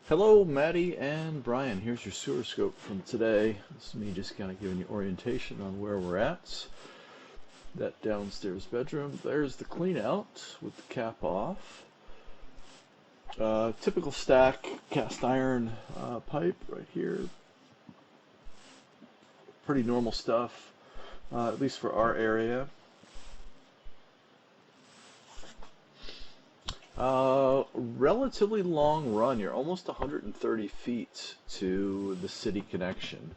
Hello, Maddie and Brian. Here's your sewer scope from today. This is me just kind of giving you orientation on where we're at. That downstairs bedroom. There's the clean out with the cap off. Typical stack cast iron pipe right here. Pretty normal stuff, at least for our area. Relatively long run. You're almost 130 feet to the city connection.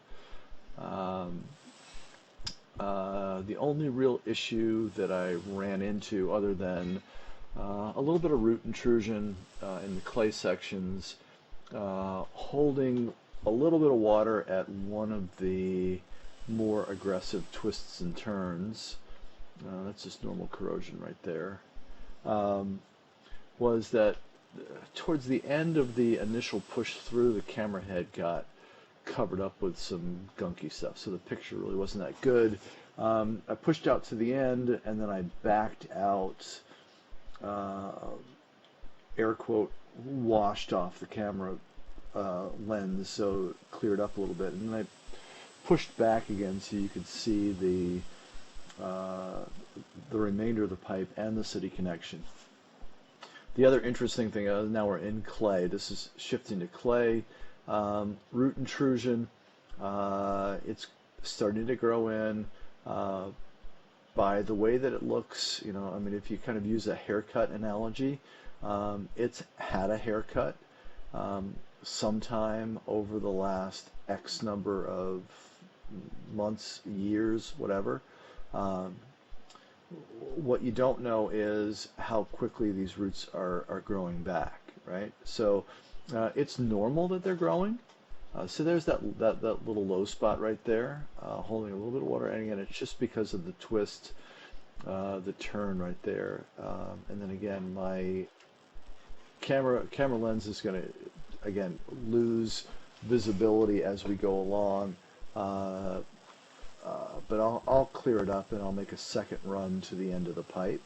Um, the only real issue that I ran into, other than a little bit of root intrusion in the clay sections, holding a little bit of water at one of the more aggressive twists and turns. That's just normal corrosion right there. Um, was that towards the end of the initial push through, the camera head got covered up with some gunky stuff, so the picture really wasn't that good. I pushed out to the end, and then I backed out, uh, air quote, washed off the camera lens, so it cleared up a little bit, and then I pushed back again so you could see the remainder of the pipe and the city connection. The other interesting thing is now we're in clay. This is shifting to clay. Root intrusion, it's starting to grow in. By the way that it looks, I mean, if you kind of use a haircut analogy, it's had a haircut sometime over the last X number of months, years, whatever. Um, what you don't know is how quickly these roots are growing back, right? So it's normal that they're growing. So there's that little low spot right there, holding a little bit of water, and again, it's just because of the twist, the turn right there. And then again, my camera lens is going to, again, lose visibility as we go along. But I'll clear it up and I'll make a second run to the end of the pipe.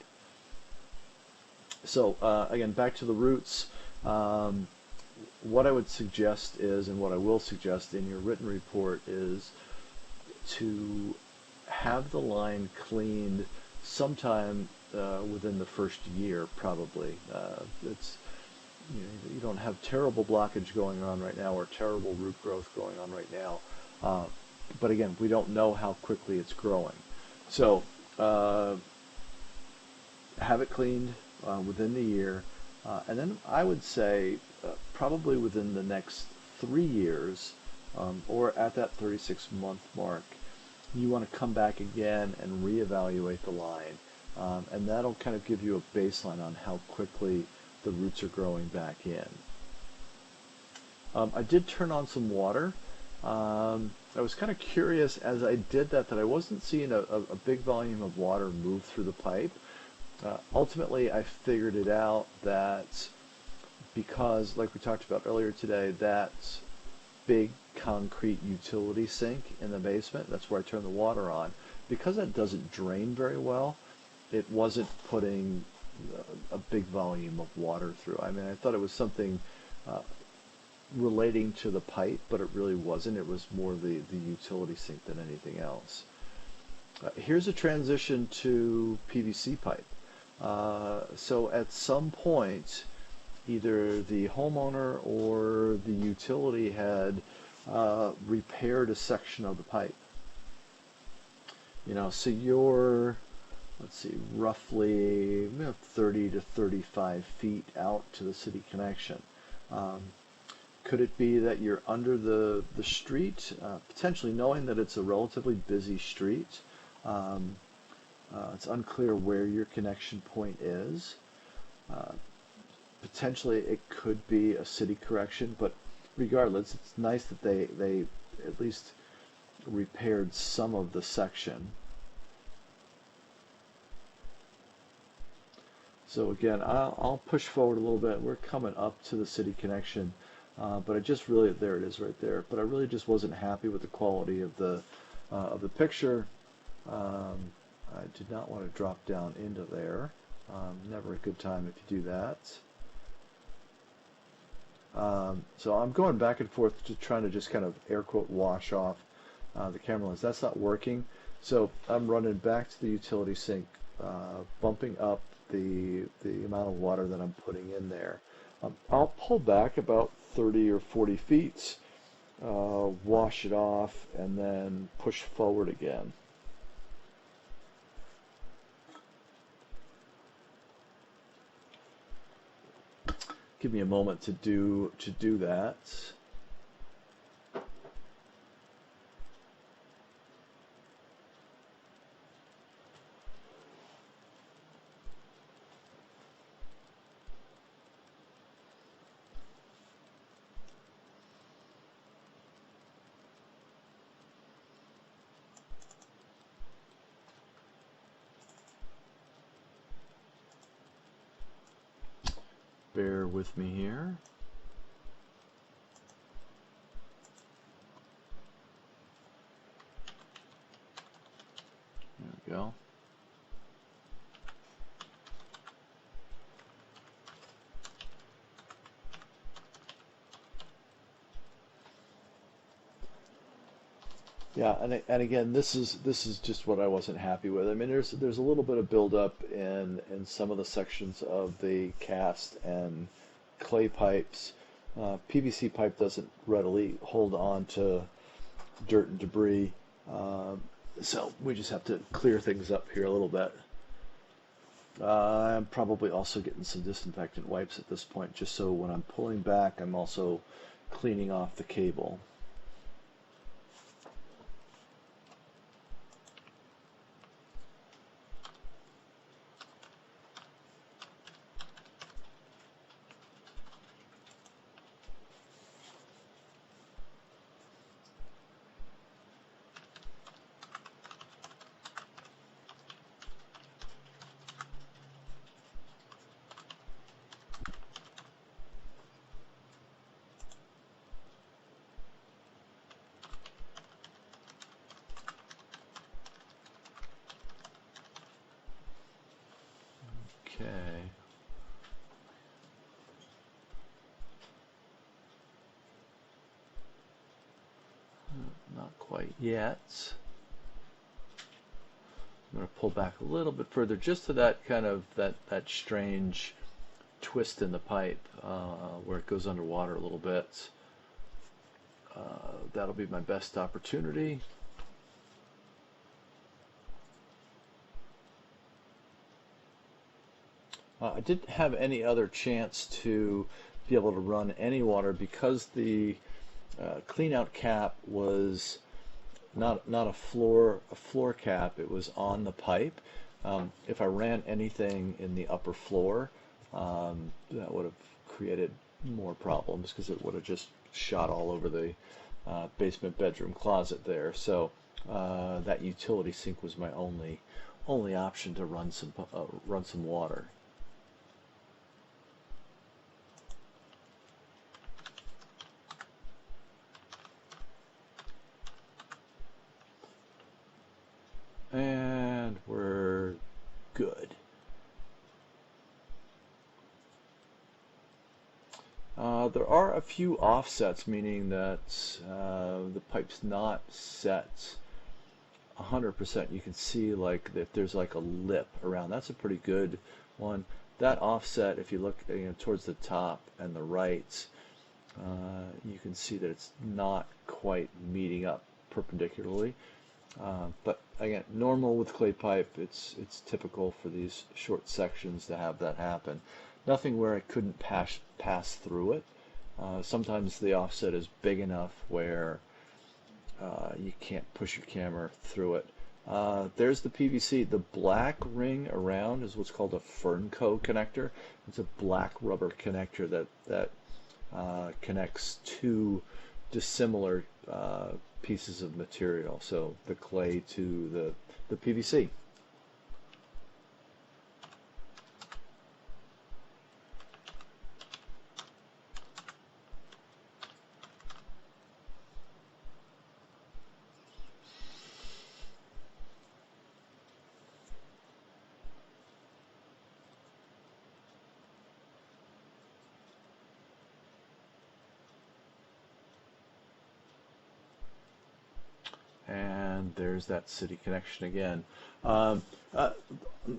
So again, back to the roots. What I would suggest is, and what I will suggest in your written report, is to have the line cleaned sometime within the first year, probably. It's you don't have terrible blockage going on right now or terrible root growth going on right now. But again, we don't know how quickly it's growing. So have it cleaned within the year. And then I would say probably within the next 3 years, or at that 36-month mark, you want to come back again and reevaluate the line. And that'll kind of give you a baseline on how quickly the roots are growing back in. I did turn on some water. I was kind of curious as I did that I wasn't seeing a big volume of water move through the pipe. Ultimately, I figured it out that because, like we talked about earlier today, that big concrete utility sink in the basement, that's where I turn the water on, because that doesn't drain very well, it wasn't putting a big volume of water through. I mean, I thought it was something relating to the pipe, but it really wasn't. It was more the utility sink than anything else. Here's a transition to PVC pipe. So at some point, either the homeowner or the utility had repaired a section of the pipe. So you're, let's see, roughly 30 to 35 feet out to the city connection. Could it be that you're under the street, potentially knowing that it's a relatively busy street? It's unclear where your connection point is. Potentially it could be a city correction, but regardless, it's nice that they at least repaired some of the section. So again, I'll push forward a little bit. We're coming up to the city connection. But I just really, there it is right there. But I really just wasn't happy with the quality of the picture. I did not want to drop down into there. Never a good time if you do that. So I'm going back and forth to trying to just kind of air quote wash off the camera lens. That's not working. So I'm running back to the utility sink, bumping up the amount of water that I'm putting in there. I'll pull back about 30 or 40 feet, wash it off, and then push forward again. Give me a moment to do that. Bear with me here. There we go. Yeah, and again, this is just what I wasn't happy with. I mean, there's a little bit of buildup in some of the sections of the cast and clay pipes. PVC pipe doesn't readily hold on to dirt and debris, so we just have to clear things up here a little bit. I'm probably also getting some disinfectant wipes at this point, just so when I'm pulling back, I'm also cleaning off the cable. Okay. Not quite yet. I'm going to pull back a little bit further, just to that kind of that strange twist in the pipe where it goes underwater a little bit. That'll be my best opportunity. I didn't have any other chance to be able to run any water because the clean out cap was not a floor cap. It was on the pipe. If I ran anything in the upper floor, that would have created more problems because it would have just shot all over the basement bedroom closet there. So that utility sink was my only option to run some water. And we're good. There are a few offsets, meaning that the pipe's not set 100%. You can see like if there's like a lip around. That's a pretty good one. That offset, if you look towards the top and the right, you can see that it's not quite meeting up perpendicularly. But again, normal with clay pipe, it's typical for these short sections to have that happen. Nothing where it couldn't pass through it. Sometimes the offset is big enough where you can't push your camera through it. There's the PVC. The black ring around is what's called a Fernco connector. It's a black rubber connector that connects two dissimilar pieces of material. So the clay to the PVC. and there's that city connection again. Um, uh,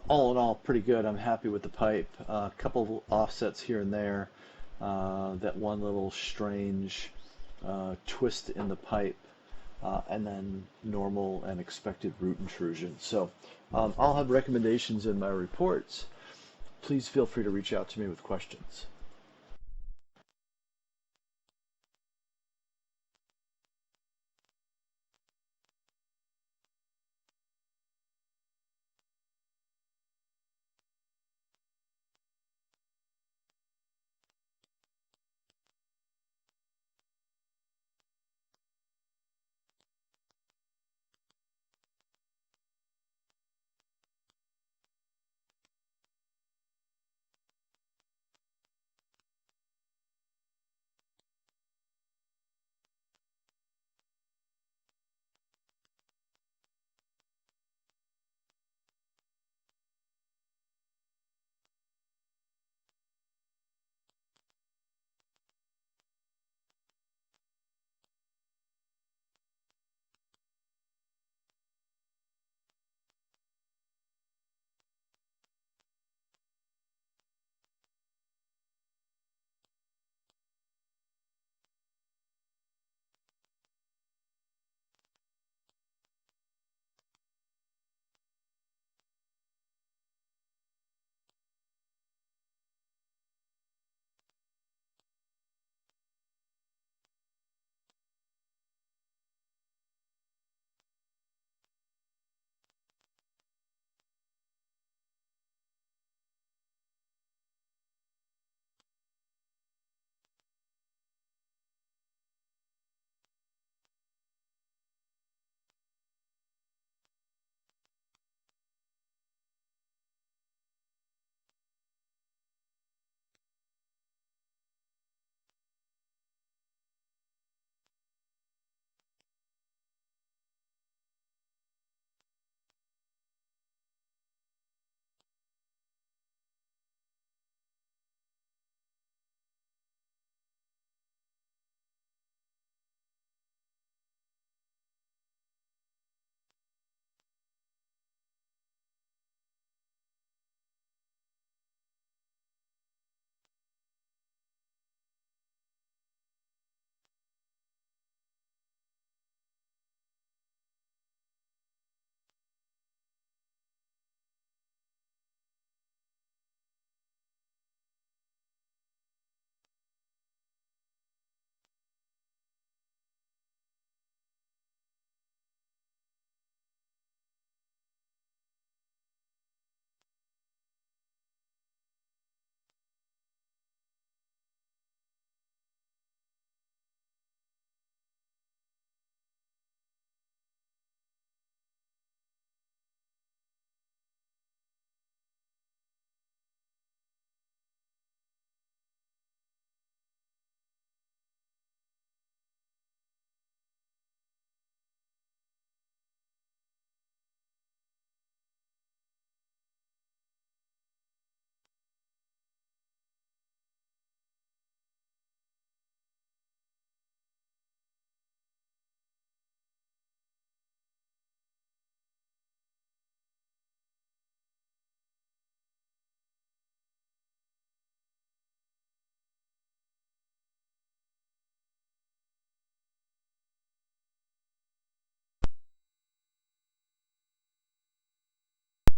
all in all, pretty good. I'm happy with the pipe. A couple of offsets here and there. That one little strange twist in the pipe, and then normal and expected root intrusion. So I'll have recommendations in my reports. Please feel free to reach out to me with questions.